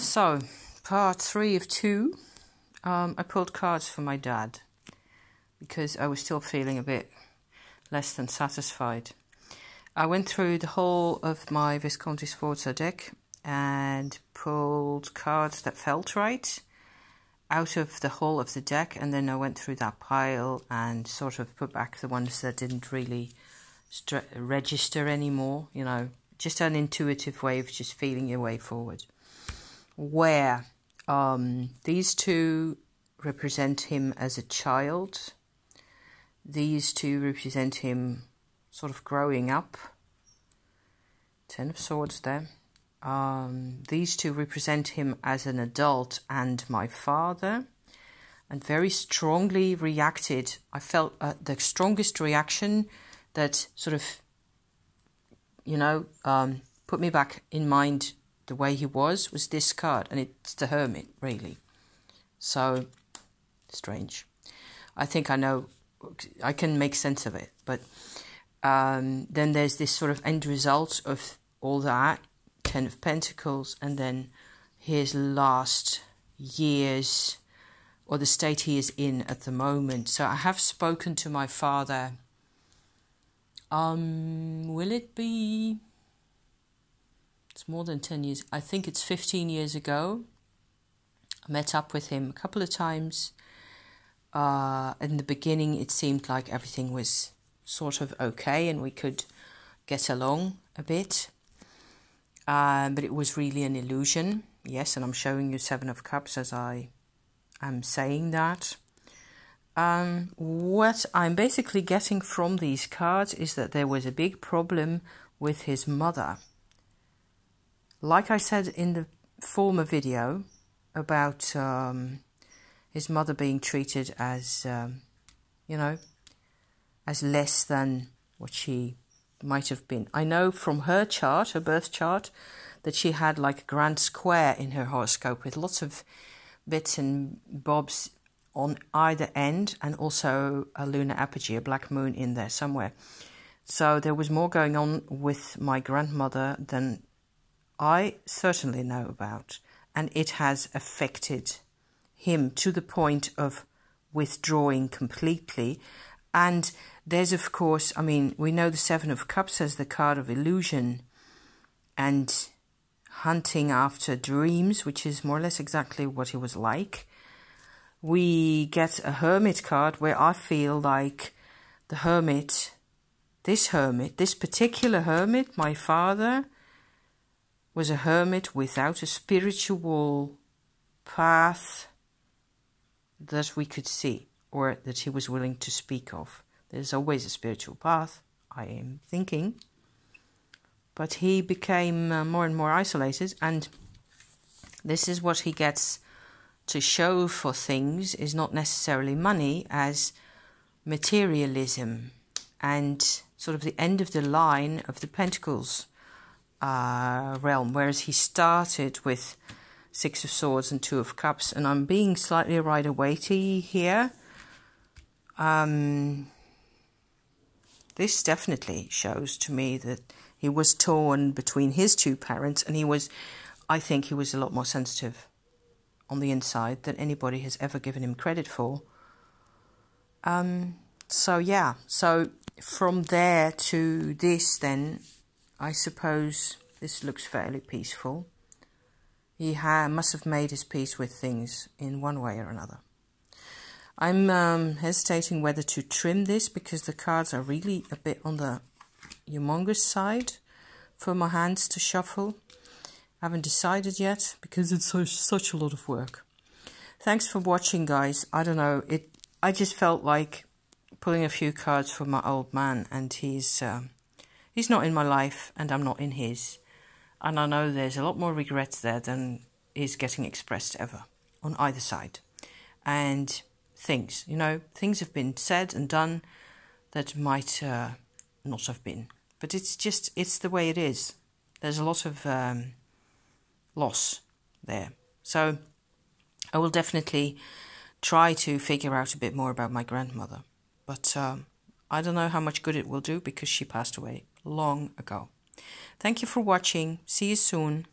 So, part 3 of 2. I pulled cards for my dad because I was still feeling a bit less than satisfied. I went through the whole of my Visconti Sforza deck and pulled cards that felt right out of the whole of the deck, and then I went through that pile and sort of put back the ones that didn't really register anymore, you know, just an intuitive way of just feeling your way forward. Where these two represent him as a child, these two represent him sort of growing up. 10 of Swords there. These two represent him as an adult and my father, and very strongly reacted. I felt the strongest reaction that sort of, you know, put me back in mind the way he was this card, and it's the Hermit, really. So strange. I think I know, I can make sense of it, but then there's this sort of end result of all that, 10 of Pentacles, and then his last years, or the state he is in at the moment. So I have spoken to my father. Will it be... It's more than 10 years. I think it's 15 years ago. I met up with him a couple of times. In the beginning, it seemed like everything was sort of okay and we could get along a bit. But it was really an illusion. Yes, and I'm showing you 7 of Cups as I am saying that. What I'm basically getting from these cards is that there was a big problem with his mother. Like I said in the former video about his mother being treated as, you know, as less than what she might have been. I know from her chart, her birth chart, that she had like a grand square in her horoscope with lots of bits and bobs on either end, and also a lunar apogee, a black moon in there somewhere. So there was more going on with my grandmother than I certainly know about, and it has affected him to the point of withdrawing completely. And there's, of course, I mean, we know the 7 of Cups as the card of illusion and hunting after dreams, which is more or less exactly what he was like. We get a Hermit card where I feel like the Hermit, this particular Hermit, my father, was a hermit without a spiritual path that we could see, or that he was willing to speak of. There's always a spiritual path, I am thinking. But he became more and more isolated, and this is what he gets to show for things, is not necessarily money, as materialism and sort of the end of the line of the Pentacles realm, whereas he started with 6 of Swords and 2 of Cups, and I'm being slightly Rider-Waite here. This definitely shows to me that he was torn between his 2 parents, and I think he was a lot more sensitive on the inside than anybody has ever given him credit for. So yeah, so from there to this, then I suppose this looks fairly peaceful. He must have made his peace with things in one way or another. I'm hesitating whether to trim this because the cards are really a bit on the humongous side for my hands to shuffle. I haven't decided yet because it's such a lot of work. Thanks for watching, guys. I don't know, I just felt like pulling a few cards for my old man, and he's not in my life and I'm not in his. And I know there's a lot more regrets there than is getting expressed ever on either side. And things, you know, things have been said and done that might not have been. But it's the way it is. There's a lot of loss there. So I will definitely try to figure out a bit more about my grandmother. But I don't know how much good it will do because she passed away long ago. Thank you for watching. See you soon.